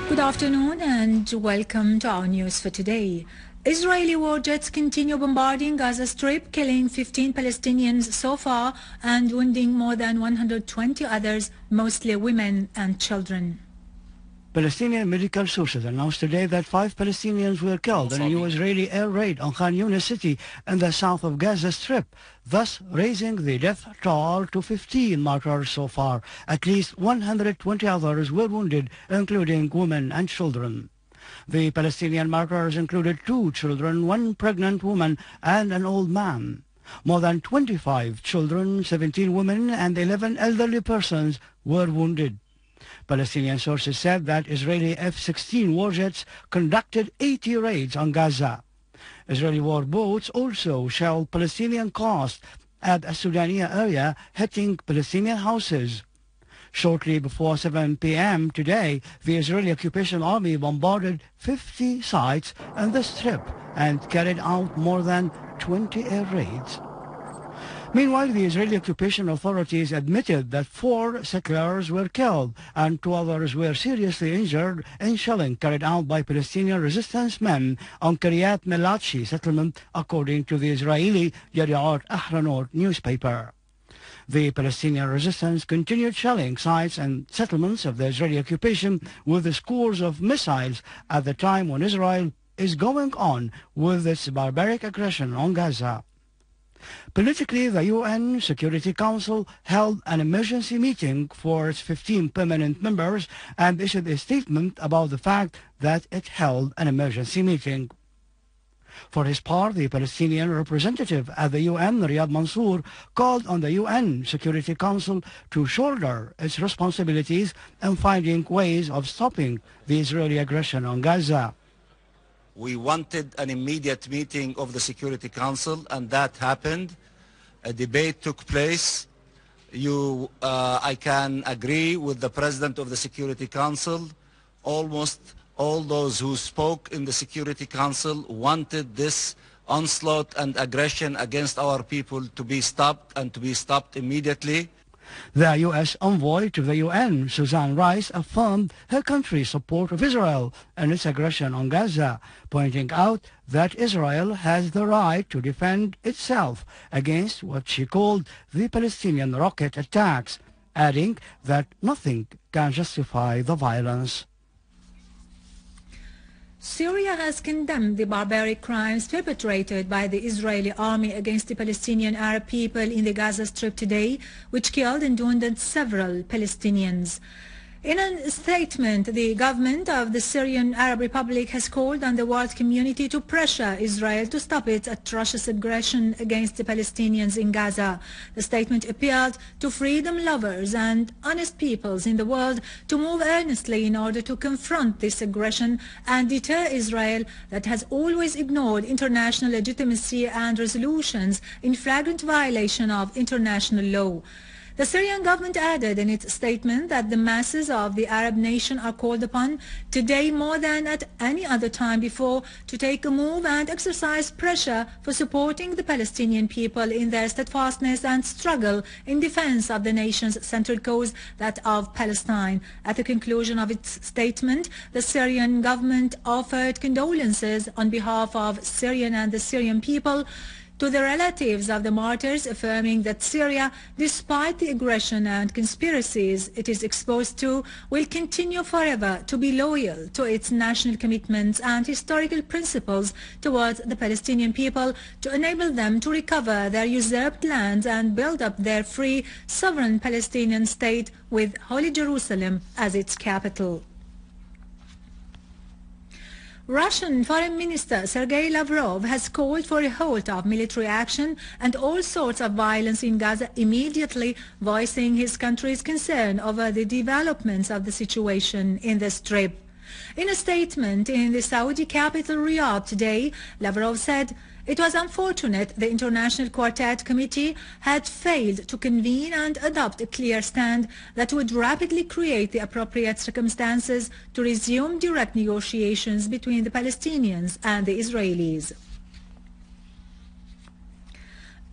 Good afternoon and welcome to our news for today. Israeli war jets continue bombarding Gaza Strip, killing 15 Palestinians so far and wounding more than 120 others, mostly women and children. Palestinian medical sources announced today that 5 Palestinians were killed in a new Israeli air raid on Khan Yunis city in the south of Gaza Strip, thus raising the death toll to 15 martyrs so far. At least 120 others were wounded, including women and children. The Palestinian martyrs included 2 children, 1 pregnant woman and an old man. More than 25 children, 17 women and 11 elderly persons were wounded. Palestinian sources said that Israeli F-16 warjets conducted 80 raids on Gaza. Israeli war boats also shelled Palestinian coast at a Sudania area, hitting Palestinian houses. Shortly before 7 p.m. today, the Israeli occupation army bombarded 50 sites in the Strip and carried out more than 20 air raids. Meanwhile, the Israeli occupation authorities admitted that 4 settlers were killed and 2 others were seriously injured in shelling carried out by Palestinian resistance men on Kiryat Melachi settlement, according to the Israeli Yediot Ahronot newspaper. The Palestinian resistance continued shelling sites and settlements of the Israeli occupation with scores of missiles at the time when Israel is going on with its barbaric aggression on Gaza. Politically, the UN Security Council held an emergency meeting for its 15 permanent members and issued a statement about the fact that it held an emergency meeting. For his part, the Palestinian representative at the UN, Riyad Mansour, called on the UN Security Council to shoulder its responsibilities in finding ways of stopping the Israeli aggression on Gaza. We wanted an immediate meeting of the Security Council, and that happened. A debate took place. I can agree with the President of the Security Council. Almost all those who spoke in the Security Council wanted this onslaught and aggression against our people to be stopped, and to be stopped immediately. The U.S. envoy to the UN, Susan Rice, affirmed her country's support of Israel and its aggression on Gaza, pointing out that Israel has the right to defend itself against what she called the Palestinian rocket attacks, adding that nothing can justify the violence. Syria has condemned the barbaric crimes perpetrated by the Israeli army against the Palestinian Arab people in the Gaza Strip today, which killed and wounded several Palestinians. In a statement, the government of the Syrian Arab Republic has called on the world community to pressure Israel to stop its atrocious aggression against the Palestinians in Gaza. The statement appealed to freedom lovers and honest peoples in the world to move earnestly in order to confront this aggression and deter Israel, that has always ignored international legitimacy and resolutions in flagrant violation of international law. The Syrian government added in its statement that the masses of the Arab nation are called upon today more than at any other time before to take a move and exercise pressure for supporting the Palestinian people in their steadfastness and struggle in defense of the nation's central cause, that of Palestine. At the conclusion of its statement, the Syrian government offered condolences on behalf of Syrian and the Syrian people to the relatives of the martyrs, affirming that Syria, despite the aggression and conspiracies it is exposed to, will continue forever to be loyal to its national commitments and historical principles towards the Palestinian people, to enable them to recover their usurped lands and build up their free, sovereign Palestinian state with Holy Jerusalem as its capital. Russian Foreign Minister Sergei Lavrov has called for a halt of military action and all sorts of violence in Gaza immediately, voicing his country's concern over the developments of the situation in the Strip. In a statement in the Saudi capital Riyadh today, Lavrov said, "It was unfortunate the International Quartet Committee had failed to convene and adopt a clear stand that would rapidly create the appropriate circumstances to resume direct negotiations between the Palestinians and the Israelis."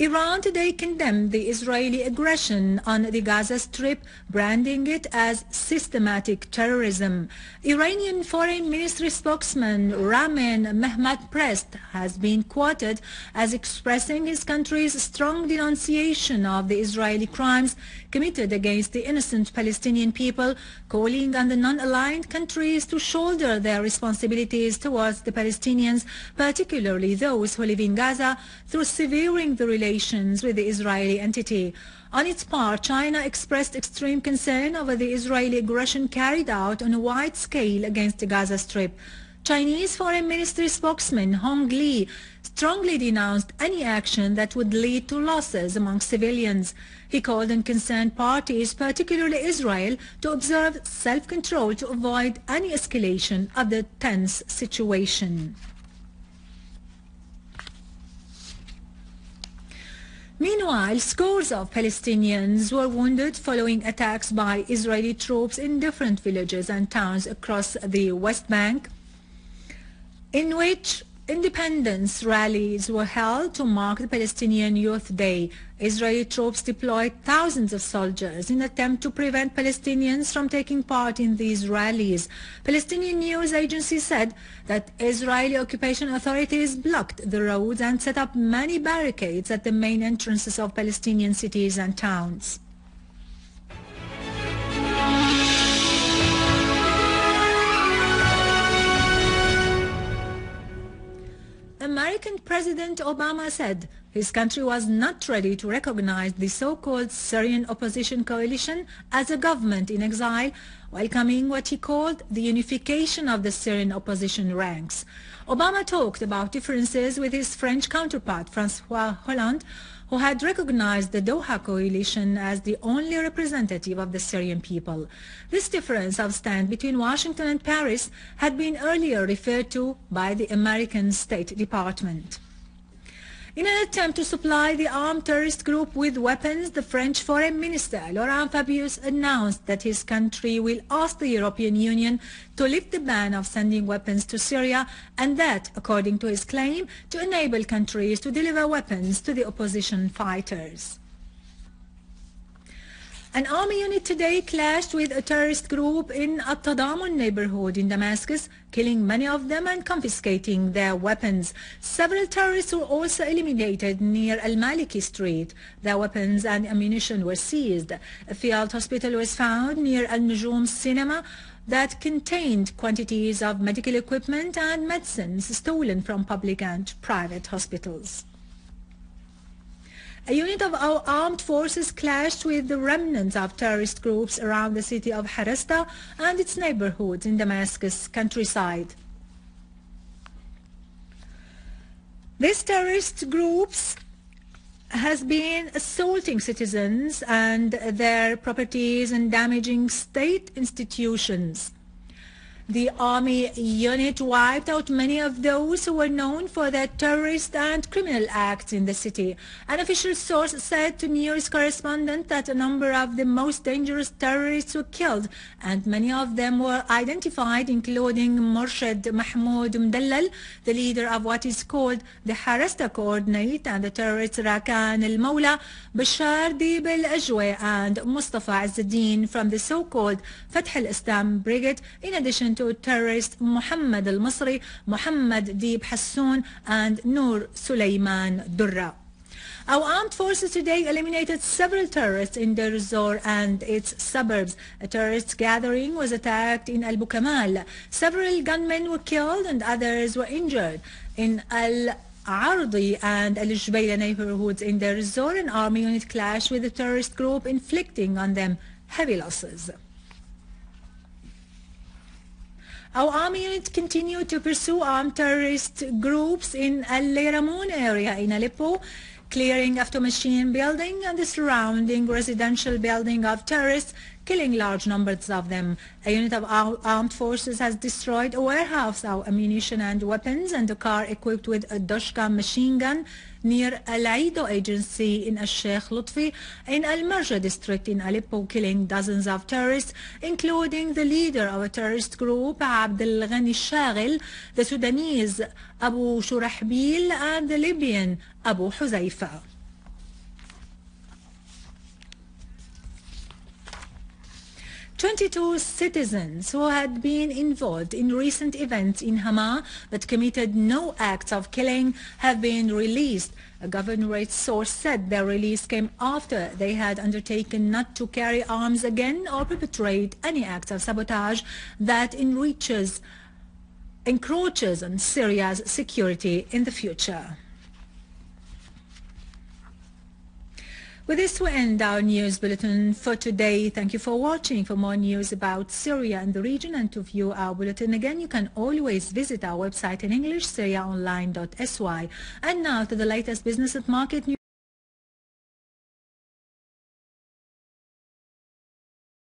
Iran today condemned the Israeli aggression on the Gaza Strip, branding it as systematic terrorism. Iranian Foreign Ministry spokesman Ramin Mehmatprest has been quoted as expressing his country's strong denunciation of the Israeli crimes committed against the innocent Palestinian people, calling on the non-aligned countries to shoulder their responsibilities towards the Palestinians, particularly those who live in Gaza, through severing the relations with the Israeli entity. On its part, China expressed extreme concern over the Israeli aggression carried out on a wide scale against the Gaza Strip. Chinese Foreign Ministry spokesman Hong Li strongly denounced any action that would lead to losses among civilians. He called on concerned parties, particularly Israel, to observe self-control to avoid any escalation of the tense situation. Meanwhile, scores of Palestinians were wounded following attacks by Israeli troops in different villages and towns across the West Bank, in which independence rallies were held to mark the Palestinian Youth Day. Israeli troops deployed thousands of soldiers in an attempt to prevent Palestinians from taking part in these rallies. Palestinian news agencies said that Israeli occupation authorities blocked the roads and set up many barricades at the main entrances of Palestinian cities and towns. American President Obama said his country was not ready to recognize the so-called Syrian opposition coalition as a government in exile, welcoming what he called the unification of the Syrian opposition ranks. Obama talked about differences with his French counterpart, François Hollande, who had recognized the Doha coalition as the only representative of the Syrian people. This difference of stand between Washington and Paris had been earlier referred to by the American State Department. In an attempt to supply the armed terrorist group with weapons, the French Foreign Minister Laurent Fabius announced that his country will ask the European Union to lift the ban of sending weapons to Syria, and that, according to his claim, to enable countries to deliver weapons to the opposition fighters. An army unit today clashed with a terrorist group in At-Tadamun neighborhood in Damascus, killing many of them and confiscating their weapons. Several terrorists were also eliminated near Al-Maliki Street. Their weapons and ammunition were seized. A field hospital was found near Al-Nujum Cinema that contained quantities of medical equipment and medicines stolen from public and private hospitals. A unit of our armed forces clashed with the remnants of terrorist groups around the city of Harasta and its neighborhoods in Damascus countryside. These terrorist groups has been assaulting citizens and their properties and damaging state institutions. The army unit wiped out many of those who were known for their terrorist and criminal acts in the city. An official source said to news correspondent that a number of the most dangerous terrorists were killed, and many of them were identified, including Murshid Mahmoud Mdallal, the leader of what is called the Harasta Coordinate, and the terrorists Rakan al-Mawla, Bashar Dib al-Ajwa, and Mustafa Azzuddin from the so-called Fath al-Islam Brigade, in addition to terrorist Muhammad al-Masri, Muhammad Dib Hassoun, and Noor Sulaiman Durra. Our armed forces today eliminated several terrorists in Deir ez-Zor and its suburbs. A terrorist gathering was attacked in Al-Bukamal. Several gunmen were killed and others were injured. In Al-Ardi and Al-Jubayla neighborhoods in Deir ez-Zor, an army unit clashed with a terrorist group, inflicting on them heavy losses. Our army unit continued to pursue armed terrorist groups in Al-Layramoun area in Aleppo, clearing after machine building and the surrounding residential building of terrorists, killing large numbers of them. A unit of our armed forces has destroyed a warehouse of ammunition and weapons and a car equipped with a Doshka machine gun near Al-Aido agency in Al-Sheikh Lutfi in Al-Marja district in Aleppo, killing dozens of terrorists, including the leader of a terrorist group, Abdel Ghani Shaghil, the Sudanese Abu Shurahbil, and the Libyan Abu Huzaifa. 22 citizens who had been involved in recent events in Hama but committed no acts of killing have been released. A governorate source said their release came after they had undertaken not to carry arms again or perpetrate any acts of sabotage that encroaches on Syria's security in the future. With this, we end our news bulletin for today. Thank you for watching. For more news about Syria and the region and to view our bulletin again, you can always visit our website in English, syriaonline.sy. And now to the latest business and market news.